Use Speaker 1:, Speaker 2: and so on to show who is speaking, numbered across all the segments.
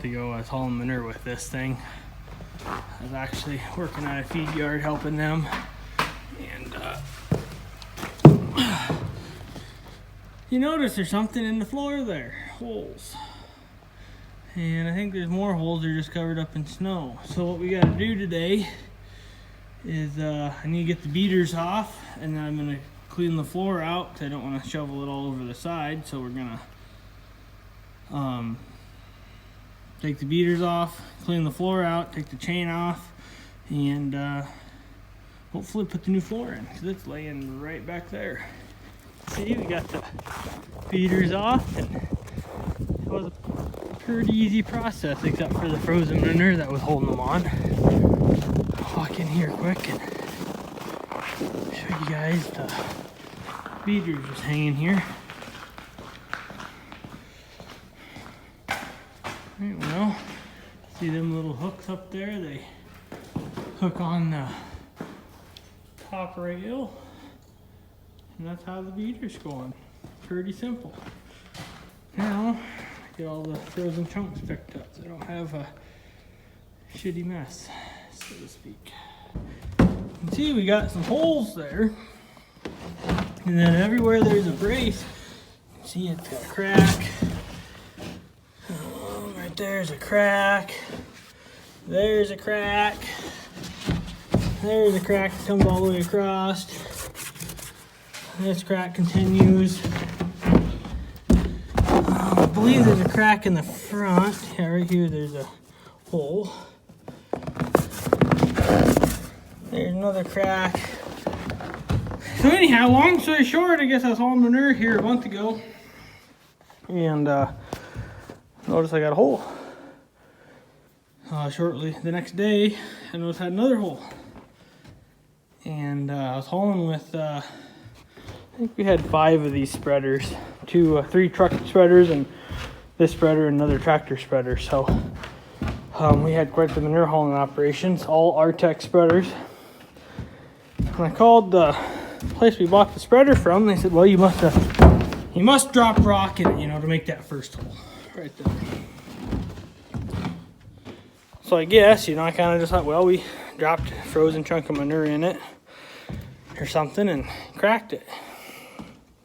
Speaker 1: ago, I was hauling manure with this thing. I was actually working at a feed yard helping them, and you notice there's something in the floor there, holes. And I think there's more holes that are just covered up in snow. So what we gotta do today is I need to get the beaters off, and then I'm gonna clean the floor out because I don't want to shovel it all over the side. So we're gonna take the beaters off, clean the floor out, take the chain off, and hopefully put the new floor in because it's laying right back there. See, we got the beaters off, and it was a pretty easy process except for the frozen manure that was holding them on. I'll walk in here quick and show you guys the beaters just hanging here. Right, well, see them little hooks up there? They hook on the top rail, and that's how the beater's going. Pretty simple. Now, get all the frozen chunks picked up so I don't have a shitty mess, so to speak. You can see we got some holes there, and then everywhere there's a brace, you can see it's got a crack. Right there's a crack. There's a crack. There's a crack that comes all the way across. This crack continues. I believe there's a crack in the front. Yeah, right here there's a hole. There's another crack. So anyhow, long story short, I guess I was hauling manure here a month ago, and noticed I got a hole. Shortly the next day, I noticed I had another hole. And I was hauling with, I think we had 5 of these spreaders. 3 truck spreaders and this spreader and another tractor spreader. So we had quite the manure hauling operations, all Artex spreaders. When I called the place we bought the spreader from, they said, well, you must drop rock in it, you know, to make that first hole. Right there. So I guess, you know, I kind of just thought, well, we dropped a frozen chunk of manure in it or something and cracked it.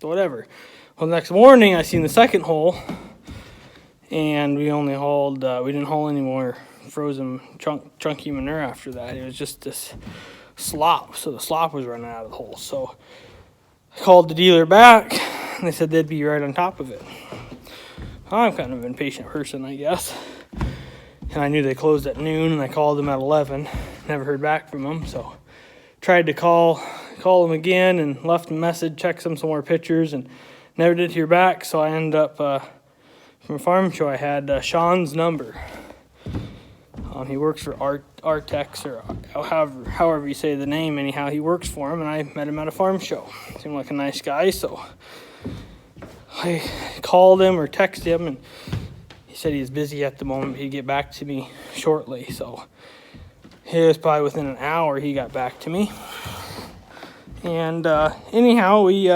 Speaker 1: So whatever. Well, the next morning I seen the second hole, and we only hauled, we didn't haul any more frozen chunky manure after that. It was just this slop. So the slop was running out of the hole. So I called the dealer back, and they said they'd be right on top of it. I'm kind of an impatient person, I guess. And I knew they closed at noon, and I called them at 11. Never heard back from them, so tried to call them again and left a message, checked some more pictures, and never did hear back. So I ended up, from a farm show, I had Shawn's number. He works for Artex, or however you say the name. Anyhow, he works for him, and I met him at a farm show. Seemed like a nice guy, so I called him or texted him, and he said he was busy at the moment, but he'd get back to me shortly. So it was probably within an hour he got back to me. And anyhow, we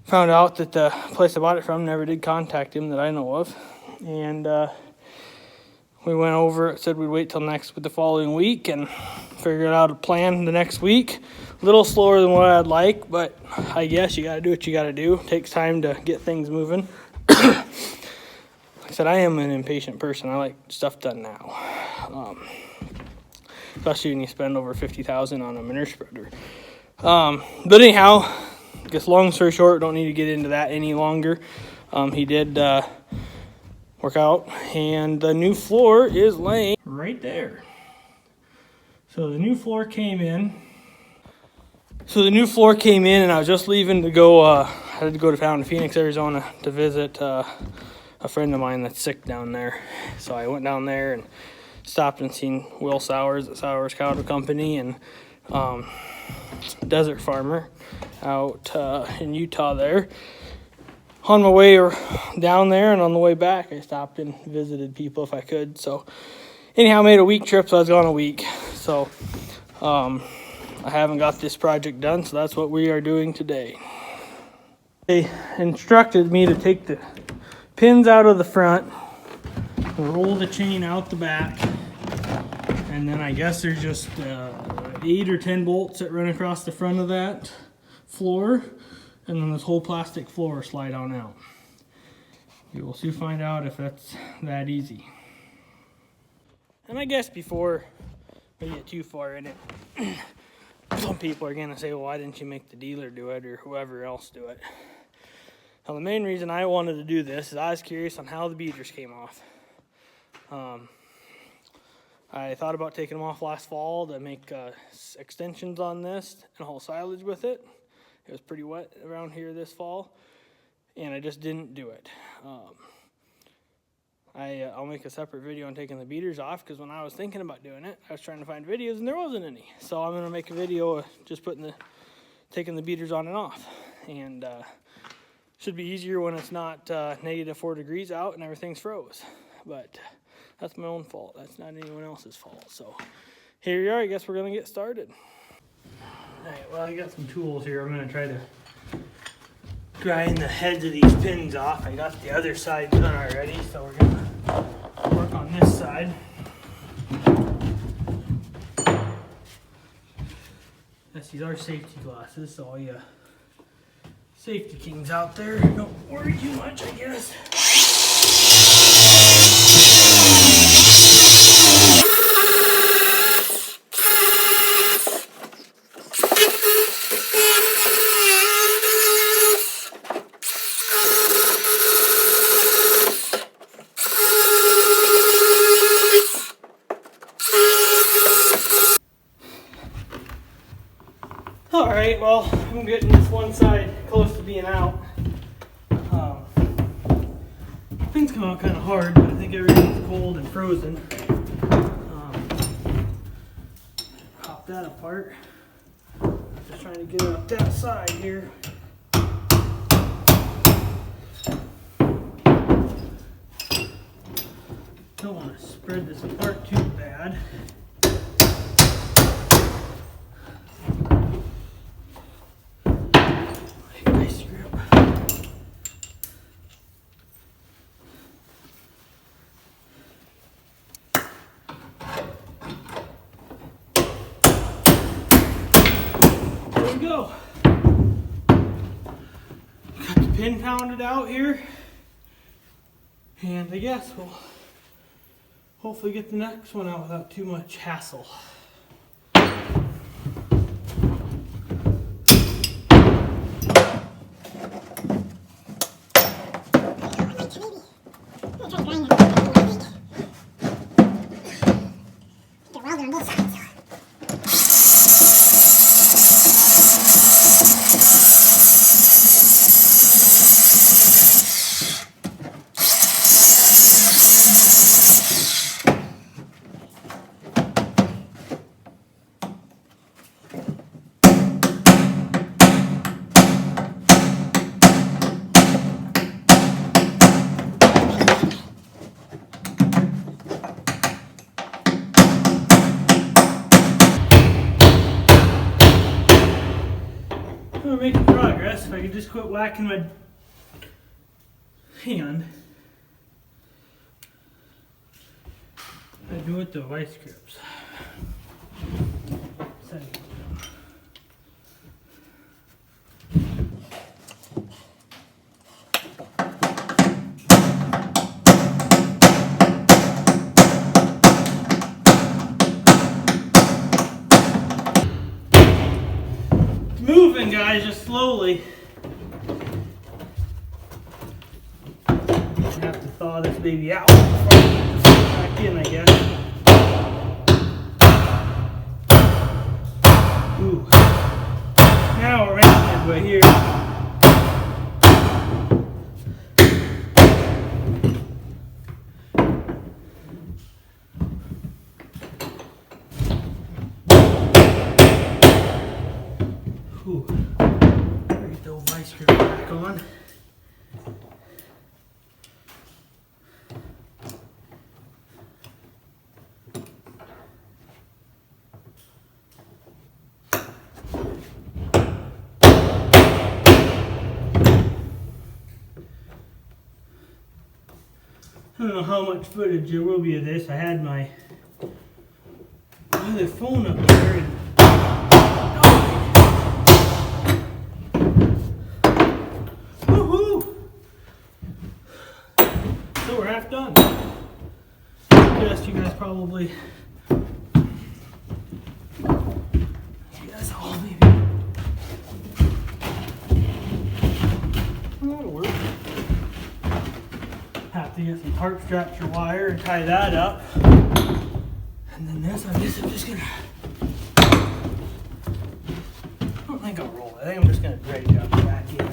Speaker 1: found out that the place I bought it from never did contact him that I know of. And we went over, said we'd wait till the following week and figured out a plan the next week. A little slower than what I'd like, but I guess you gotta do what you gotta do. It takes time to get things moving. Like I said, I am an impatient person. I like stuff done now. Especially when you spend over $50,000 on a manure spreader. But anyhow, I guess long story short, don't need to get into that any longer. He did work out, and the new floor is laying right there. So the new floor came in. And I was just leaving to go, I had to go to Phoenix, Arizona to visit a friend of mine that's sick down there. So I went down there and stopped and seen Will Sowers at Sowers Cattle Company, and Desert Farmer out in Utah there. On my way down there and on the way back, I stopped and visited people if I could. So anyhow, made a week trip, so I was gone a week. So I haven't got this project done, so that's what we are doing today. They instructed me to take the pins out of the front roll the chain out the back, and then I guess there's just 8 or 10 bolts that run across the front of that floor, and then this whole plastic floor slide on out. We will soon find out if that's that easy. And I guess before we get too far in it, some people are gonna say, well, why didn't you make the dealer do it or whoever else do it? Well, the main reason I wanted to do this is I was curious on how the beaters came off. I thought about taking them off last fall to make extensions on this and haul silage with it. It was pretty wet around here this fall, and I just didn't do it. I'll make a separate video on taking the beaters off, because when I was thinking about doing it, I was trying to find videos and there wasn't any. So I'm gonna make a video of just taking the beaters on and off, and should be easier when it's not -4 degrees out and everything's froze. But that's my own fault. That's not anyone else's fault. So here you are. I guess we're gonna get started. All right. Well, I got some tools here. I'm gonna try to grind the heads of these pins off. I got the other side done already, so we're gonna work on this side. These are safety glasses, so all you safety kings out there, don't worry too much, I guess. Alright, well, I'm getting this one side close to being out. Things come out kind of hard, but I think everything's cold and frozen. Pop that apart. Just trying to get it up that side here. Don't want to spread this apart too bad. Go. Got the pin pounded out here, and I guess we'll hopefully get the next one out without too much hassle. We're making progress. If I could just quit whacking my hand, I do it with the vice grips. Moving, guys, just slowly. I have to thaw this baby out before I get this back in, I guess. Ooh. Now we're making headway here. Ooh. Get the old vice grip back on. I don't know how much footage there will be of this. I had my other phone up there and woohoo! So we're half done. I guess you guys probably all maybe. Well, that'll work. Have to get some tarp straps or wire and tie that up. And then this, I guess I'm just gonna, I don't think I'll roll it. I think I'm just gonna drag it up back in.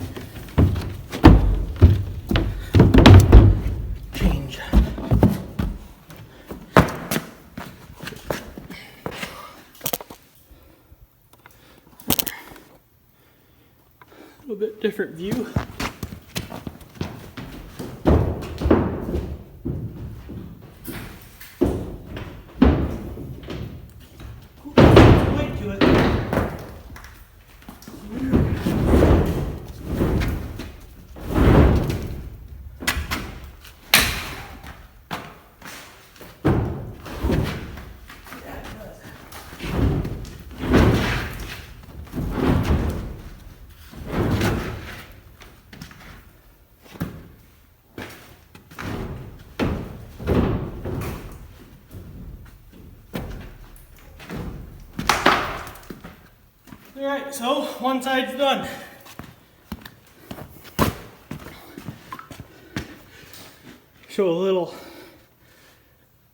Speaker 1: Change. A little bit different view. Alright, so one side's done. Show a little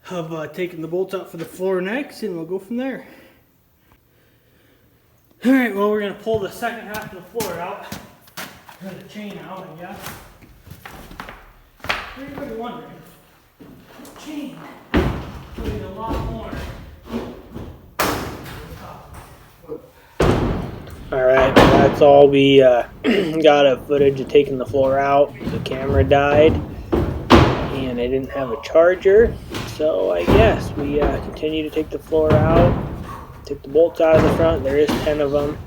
Speaker 1: of taking the bolts out for the floor next, and we'll go from there. Alright, well, we're going to pull the second half of the floor out, or the chain out, I guess. Everybody wondering, the chain putting a lot more. Alright, that's all we got of footage of taking the floor out. The camera died and I didn't have a charger, so I guess we continue to take the floor out, took the bolts out of the front. There is 10 of them,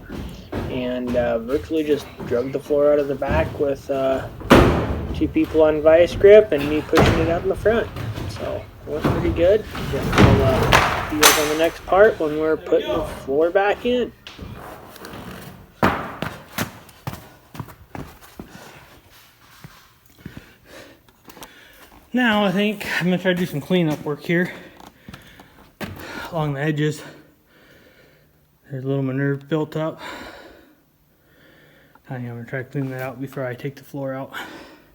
Speaker 1: and virtually just drug the floor out of the back with 2 people on vice grip and me pushing it out in the front. So it went pretty good. We'll see you guys on the next part when we're putting the floor back in. Now I think I'm going to try to do some cleanup work here along the edges. There's a little manure built up. I think I'm going to try to clean that out before I take the floor out.